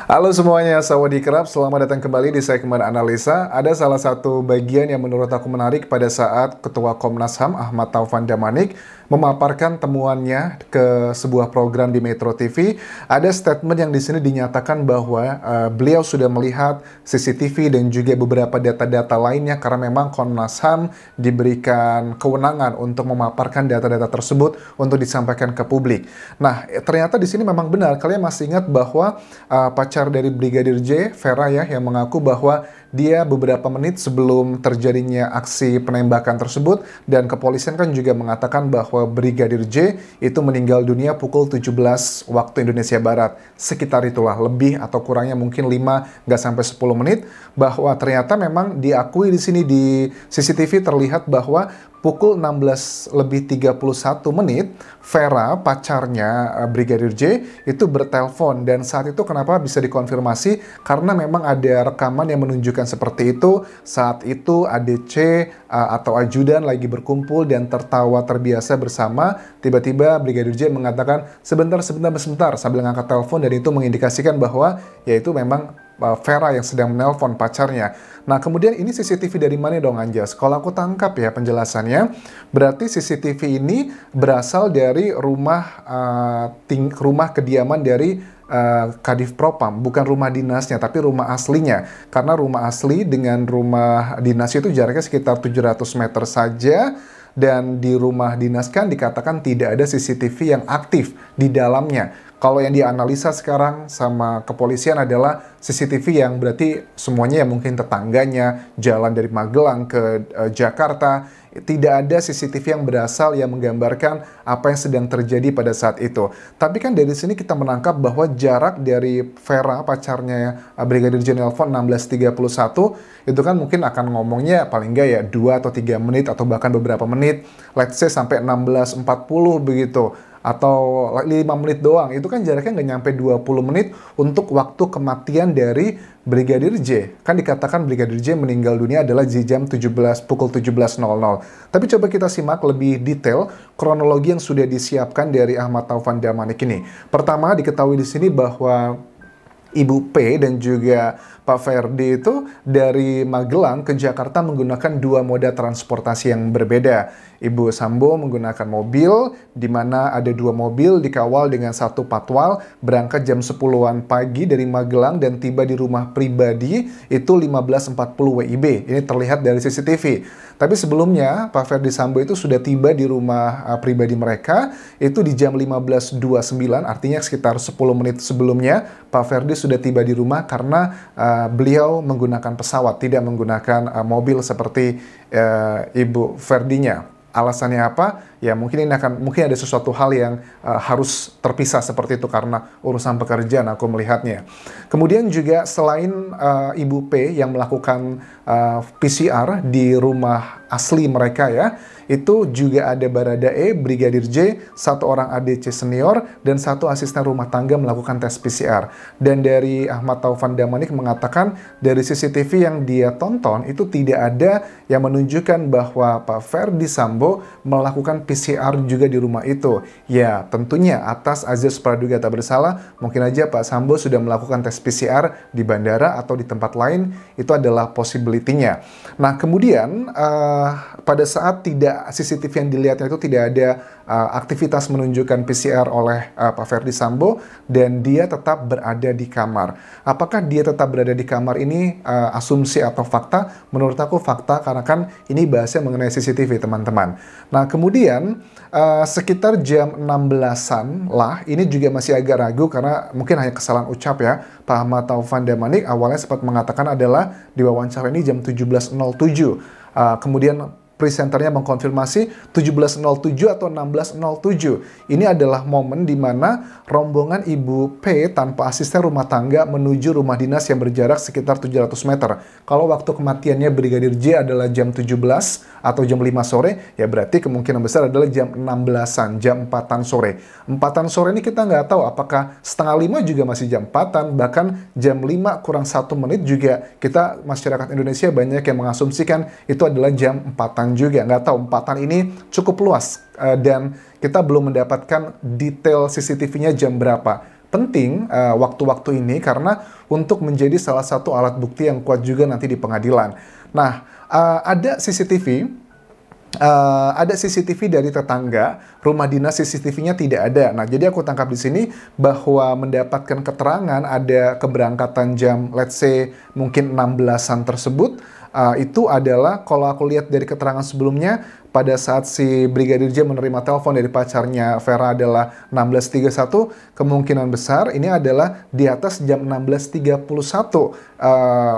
Halo semuanya, Sawadee-krap, selamat datang kembali di segmen analisa. Ada salah satu bagian yang menurut aku menarik pada saat Ketua Komnas HAM Ahmad Taufan Damanik memaparkan temuannya ke sebuah program di Metro TV. Ada statement yang di sini dinyatakan bahwa beliau sudah melihat CCTV dan juga beberapa data-data lainnya karena memang Komnas HAM diberikan kewenangan untuk memaparkan data-data tersebut untuk disampaikan ke publik. Nah, ternyata di sini memang benar. Kalian masih ingat bahwa pacar dari Brigadir J, Vera ya, yang mengaku bahwa dia beberapa menit sebelum terjadinya aksi penembakan tersebut, dan kepolisian kan juga mengatakan bahwa Brigadir J itu meninggal dunia pukul 17 waktu Indonesia Barat. Sekitar itulah, lebih atau kurangnya mungkin 5 nggak sampai 10 menit, bahwa ternyata memang diakui di sini di CCTV terlihat bahwa pukul 16:31 Vera, pacarnya Brigadir J, itu bertelepon. Dan saat itu kenapa bisa dikonfirmasi? Karena memang ada rekaman yang menunjukkan seperti itu. Saat itu ADC atau ajudan lagi berkumpul dan tertawa terbiasa bersama. Tiba-tiba Brigadir J mengatakan, sebentar sambil ngangkat telepon, dan itu mengindikasikan bahwa yaitu memang Vera yang sedang menelpon pacarnya. Nah, kemudian ini CCTV dari mana dong, Anjas? Kalau aku tangkap ya penjelasannya, berarti CCTV ini berasal dari rumah kediaman dari Kadif Propam, bukan rumah dinasnya, tapi rumah aslinya. Karena rumah asli dengan rumah dinas itu jaraknya sekitar 700 meter saja. Dan di rumah dinas kan dikatakan tidak ada CCTV yang aktif di dalamnya. Kalau yang dianalisa sekarang sama kepolisian adalah CCTV yang berarti semuanya yang mungkin tetangganya, jalan dari Magelang ke Jakarta, tidak ada CCTV yang berasal yang menggambarkan apa yang sedang terjadi pada saat itu. Tapi kan dari sini kita menangkap bahwa jarak dari Vera, pacarnya Brigadir J, nelpon 16:31, itu kan mungkin akan ngomongnya paling nggak ya 2 atau 3 menit atau bahkan beberapa menit, let's say sampai 16:40 begitu. Atau 5 menit doang, itu kan jaraknya nggak nyampe 20 menit untuk waktu kematian dari Brigadir J. Kan dikatakan Brigadir J meninggal dunia adalah di jam pukul 17.00. Tapi coba kita simak lebih detail kronologi yang sudah disiapkan dari Ahmad Taufan Damanik ini. Pertama, diketahui di sini bahwa Ibu P dan juga Pak Ferdi itu dari Magelang ke Jakarta menggunakan 2 moda transportasi yang berbeda. Ibu Sambo menggunakan mobil, di mana ada 2 mobil dikawal dengan 1 patwal, berangkat jam 10-an pagi dari Magelang dan tiba di rumah pribadi itu 15.40 WIB. Ini terlihat dari CCTV. Tapi sebelumnya Pak Ferdi Sambo itu sudah tiba di rumah pribadi mereka itu di jam 15.29, artinya sekitar 10 menit sebelumnya Pak Ferdi sudah tiba di rumah karena beliau menggunakan pesawat, tidak menggunakan mobil seperti Ibu Ferdinya. Alasannya apa? Ya mungkin ada sesuatu hal yang harus terpisah seperti itu karena urusan pekerjaan, aku melihatnya. Kemudian juga selain Ibu P yang melakukan PCR di rumah asli mereka ya, itu juga ada Baradae, Brigadir J, 1 orang ADC senior, dan 1 asisten rumah tangga melakukan tes PCR. Dan dari Ahmad Taufan Damanik mengatakan dari CCTV yang dia tonton itu tidak ada yang menunjukkan bahwa Pak Ferdi Sambo melakukan PCR juga di rumah itu. Ya, tentunya atas azas praduga tak bersalah, mungkin aja Pak Sambo sudah melakukan tes PCR di bandara atau di tempat lain, itu adalah possibility-nya. Nah, kemudian pada saat CCTV yang dilihatnya itu tidak ada aktivitas menunjukkan PCR oleh Pak Ferdi Sambo, dan dia tetap berada di kamar. Apakah dia tetap berada di kamar ini asumsi atau fakta? Menurut aku fakta, karena kan ini bahasnya mengenai CCTV, teman-teman. Nah, kemudian sekitar jam 16-an lah, ini juga masih agak ragu karena mungkin hanya kesalahan ucap ya. Pak Ahmad Taufan Damanik awalnya sempat mengatakan adalah di wawancara ini jam 17.07. Kemudian presenternya mengkonfirmasi 17.07 atau 16.07. Ini adalah momen di mana rombongan Ibu P tanpa asisten rumah tangga menuju rumah dinas yang berjarak sekitar 700 meter. Kalau waktu kematiannya Brigadir J adalah jam 17 atau jam 5 sore, ya berarti kemungkinan besar adalah jam 16-an, jam 4-an sore. 4-an sore ini kita nggak tahu apakah setengah 5 juga masih jam 4-an, bahkan jam 5 kurang 1 menit juga kita, masyarakat Indonesia banyak yang mengasumsikan itu adalah jam 4-an juga. Nggak tahu, 4-an ini cukup luas dan kita belum mendapatkan detail CCTV-nya jam berapa. penting waktu-waktu ini karena untuk menjadi salah satu alat bukti yang kuat juga nanti di pengadilan. Nah, ada CCTV dari tetangga, rumah dinas CCTV-nya tidak ada. Nah, jadi aku tangkap di sini bahwa mendapatkan keterangan ada keberangkatan jam, let's say, mungkin 16-an tersebut, itu adalah, kalau aku lihat dari keterangan sebelumnya, pada saat si Brigadir J menerima telepon dari pacarnya Vera adalah 16.31, kemungkinan besar ini adalah di atas jam 16.31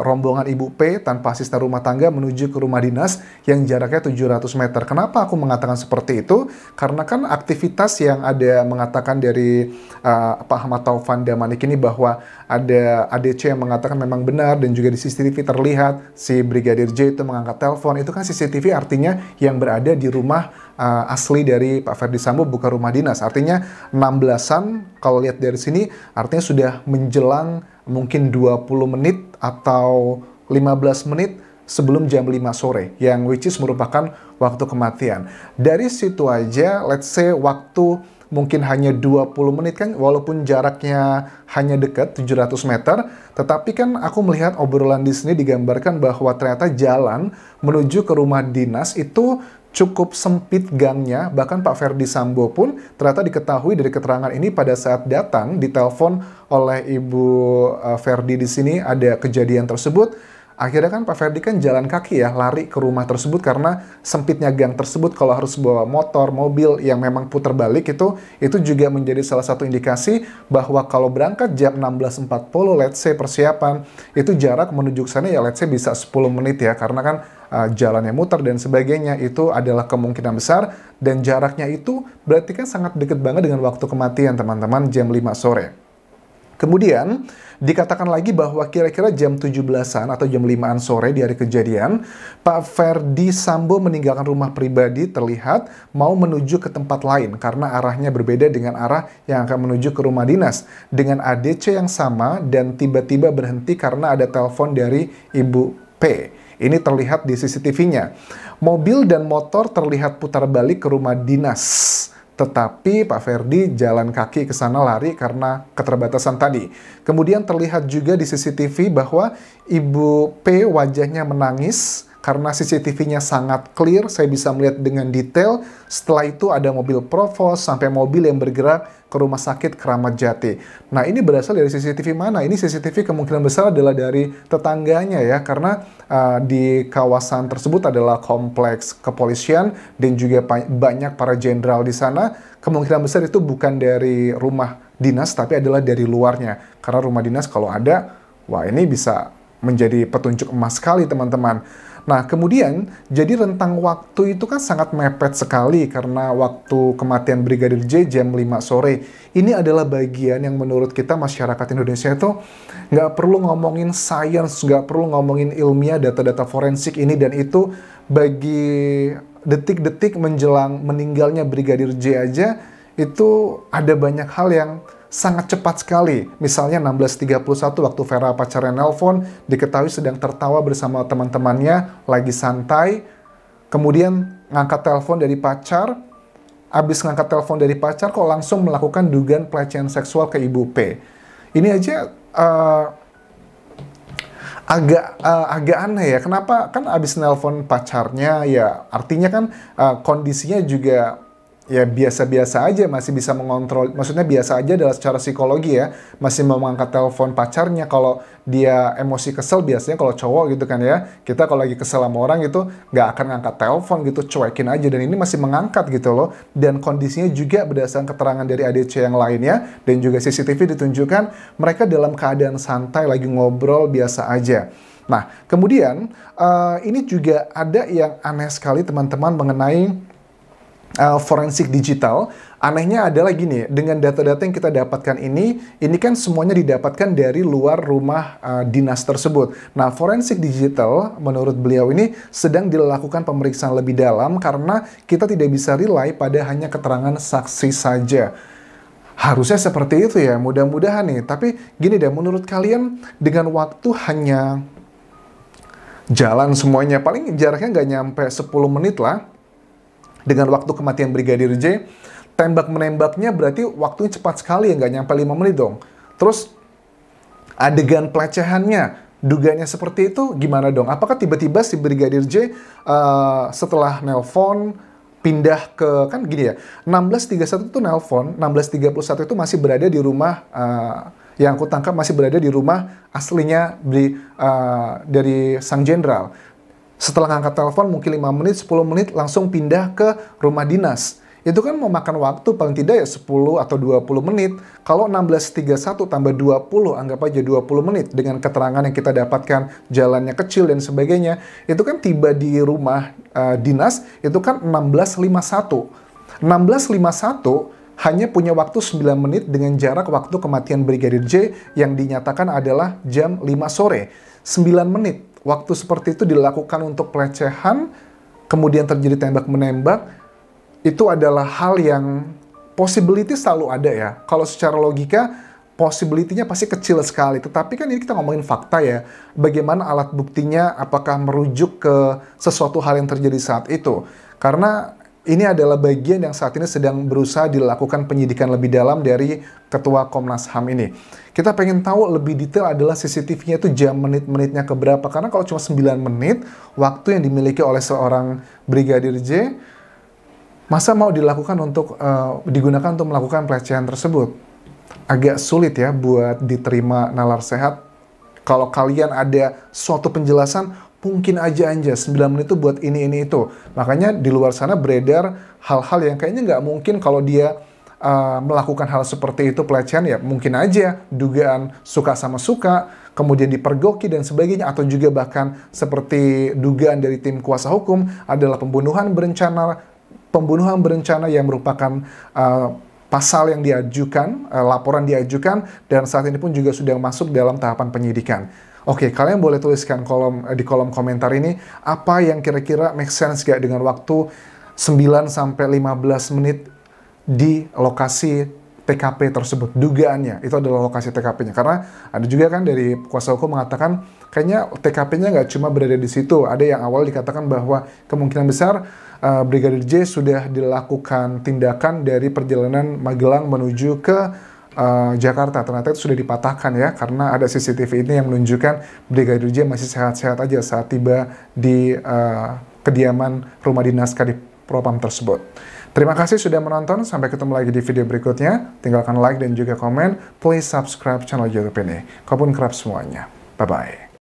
rombongan Ibu P tanpa asisten rumah tangga menuju ke rumah dinas yang jaraknya 700 meter. Kenapa aku mengatakan seperti itu? Karena kan aktivitas yang ada mengatakan dari Pak Ahmad Taufan Damanik ini bahwa ada ADC yang mengatakan memang benar dan juga di CCTV terlihat si Brigadir J itu mengangkat telepon. Itu kan CCTV artinya yang berada di rumah asli dari Pak Ferdi Sambo, bukan rumah dinas. Artinya 16-an kalau lihat dari sini artinya sudah menjelang mungkin 20 menit atau 15 menit sebelum jam 5 sore, yang which is merupakan waktu kematian. Dari situ aja, let's say waktu mungkin hanya 20 menit kan, walaupun jaraknya hanya dekat 700 meter, tetapi kan aku melihat obrolan di sini digambarkan bahwa ternyata jalan menuju ke rumah dinas itu cukup sempit gangnya. Bahkan Pak Ferdi Sambo pun ternyata diketahui dari keterangan ini pada saat datang ditelepon oleh Ibu Ferdi di sini ada kejadian tersebut. Akhirnya kan Pak Ferdi kan jalan kaki ya, lari ke rumah tersebut karena sempitnya gang tersebut. Kalau harus bawa motor, mobil yang memang putar balik itu juga menjadi salah satu indikasi bahwa kalau berangkat jam 16.40, let's say persiapan, itu jarak menuju ke sana ya let's say bisa 10 menit ya, karena kan jalannya muter dan sebagainya, itu adalah kemungkinan besar, dan jaraknya itu berarti kan sangat dekat banget dengan waktu kematian teman-teman, jam 5 sore. Kemudian dikatakan lagi bahwa kira-kira jam 17-an atau jam 5-an sore di hari kejadian, Pak Ferdi Sambo meninggalkan rumah pribadi, terlihat mau menuju ke tempat lain karena arahnya berbeda dengan arah yang akan menuju ke rumah dinas dengan ADC yang sama, dan tiba-tiba berhenti karena ada telepon dari Ibu P. Ini terlihat di CCTV-nya. Mobil dan motor terlihat putar balik ke rumah dinas. Tetapi Pak Ferdi jalan kaki ke sana, lari karena keterbatasan tadi. Kemudian terlihat juga di CCTV bahwa Ibu P wajahnya menangis karena CCTV-nya sangat clear, saya bisa melihat dengan detail. Setelah itu ada mobil Provos sampai mobil yang bergerak ke rumah sakit Keramat Jati. Nah, ini berasal dari CCTV mana? Ini CCTV kemungkinan besar adalah dari tetangganya ya, karena di kawasan tersebut adalah kompleks kepolisian dan juga banyak para jenderal di sana. Kemungkinan besar itu bukan dari rumah dinas, tapi adalah dari luarnya. Karena rumah dinas kalau ada, wah ini bisa menjadi petunjuk emas sekali teman-teman. Nah, kemudian, jadi rentang waktu itu kan sangat mepet sekali karena waktu kematian Brigadir J jam 5 sore. Ini adalah bagian yang menurut kita masyarakat Indonesia itu nggak perlu ngomongin sains, nggak perlu ngomongin ilmiah, data-data forensik ini dan itu. Bagi detik-detik menjelang meninggalnya Brigadir J aja, itu ada banyak hal yang sangat cepat sekali. Misalnya 16.31 waktu Vera pacarnya nelpon, diketahui sedang tertawa bersama teman-temannya, lagi santai. Kemudian ngangkat telepon dari pacar, habis ngangkat telepon dari pacar kok langsung melakukan dugaan pelecehan seksual ke Ibu P. Ini aja agak aneh ya. Kenapa? Kan habis nelpon pacarnya ya, artinya kan kondisinya juga ya biasa-biasa aja, masih bisa mengontrol. Maksudnya biasa aja adalah secara psikologi ya, masih mau mengangkat telepon pacarnya. Kalau dia emosi kesel, biasanya kalau cowok gitu kan ya, kita kalau lagi kesel sama orang gitu nggak akan ngangkat telepon gitu, cuekin aja. Dan ini masih mengangkat gitu loh. Dan kondisinya juga berdasarkan keterangan dari ADC yang lainnya dan juga CCTV ditunjukkan mereka dalam keadaan santai, lagi ngobrol biasa aja. Nah, kemudian ini juga ada yang aneh sekali teman-teman mengenai forensik digital. Anehnya adalah gini, dengan data-data yang kita dapatkan ini kan semuanya didapatkan dari luar rumah dinas tersebut. Nah, forensik digital menurut beliau ini sedang dilakukan pemeriksaan lebih dalam karena kita tidak bisa rely pada hanya keterangan saksi saja. Harusnya seperti itu ya, mudah-mudahan nih. Tapi gini deh, menurut kalian dengan waktu hanya jalan semuanya, paling jaraknya nggak nyampe 10 menit lah, dengan waktu kematian Brigadir J, tembak menembaknya berarti waktunya cepat sekali ya, nggak nyampe 5 menit dong. Terus adegan pelecehannya, dugaannya seperti itu gimana dong? Apakah tiba-tiba si Brigadir J setelah nelpon pindah ke, kan gini ya, 16.31 itu nelpon, 16.31 itu masih berada di rumah, yang aku tangkap masih berada di rumah aslinya dari sang jenderal. Setelah ngangkat telepon mungkin 5 menit, 10 menit langsung pindah ke rumah dinas. Itu kan memakan waktu paling tidak ya 10 atau 20 menit. Kalau 16.31 tambah 20, anggap aja 20 menit dengan keterangan yang kita dapatkan, jalannya kecil dan sebagainya. Itu kan tiba di rumah dinas, itu kan 16.51. 16.51 hanya punya waktu 9 menit dengan jarak waktu kematian Brigadir J yang dinyatakan adalah jam 5 sore. 9 menit. Waktu seperti itu dilakukan untuk pelecehan, kemudian terjadi tembak-menembak, itu adalah hal yang possibility selalu ada ya. Kalau secara logika, possibility-nya pasti kecil sekali. Tetapi kan ini kita ngomongin fakta ya. Bagaimana alat buktinya, apakah merujuk ke sesuatu hal yang terjadi saat itu. Karena ini adalah bagian yang saat ini sedang berusaha dilakukan penyidikan lebih dalam dari Ketua Komnas HAM ini. Kita pengen tahu lebih detail adalah CCTV-nya itu jam menit-menitnya keberapa. Karena kalau cuma 9 menit, waktu yang dimiliki oleh seorang Brigadir J, masa mau dilakukan untuk digunakan untuk melakukan pelecehan tersebut? Agak sulit ya buat diterima nalar sehat. Kalau kalian ada suatu penjelasan, mungkin aja 9 menit itu buat ini itu. Makanya di luar sana beredar hal-hal yang kayaknya nggak mungkin kalau dia melakukan hal seperti itu, pelecehan ya mungkin aja dugaan suka sama suka, kemudian dipergoki dan sebagainya, atau juga bahkan seperti dugaan dari tim kuasa hukum adalah pembunuhan berencana yang merupakan pasal yang diajukan, laporan diajukan, dan saat ini pun juga sudah masuk dalam tahapan penyidikan. Oke, kalian boleh tuliskan di kolom komentar ini, apa yang kira-kira make sense gak dengan waktu 9-15 menit di lokasi TKP tersebut. Dugaannya, itu adalah lokasi TKP-nya. Karena ada juga kan dari kuasa hukum mengatakan, kayaknya TKP-nya nggak cuma berada di situ. Ada yang awal dikatakan bahwa kemungkinan besar Brigadir J sudah dilakukan tindakan dari perjalanan Magelang menuju ke Jakarta. Ternyata itu sudah dipatahkan ya, karena ada CCTV ini yang menunjukkan Brigadir J masih sehat-sehat aja saat tiba di kediaman rumah dinas Kadif Propam tersebut. Terima kasih sudah menonton, sampai ketemu lagi di video berikutnya. Tinggalkan like dan juga komen. Please subscribe channel YouTube ini. Kopun kerap semuanya. Bye-bye.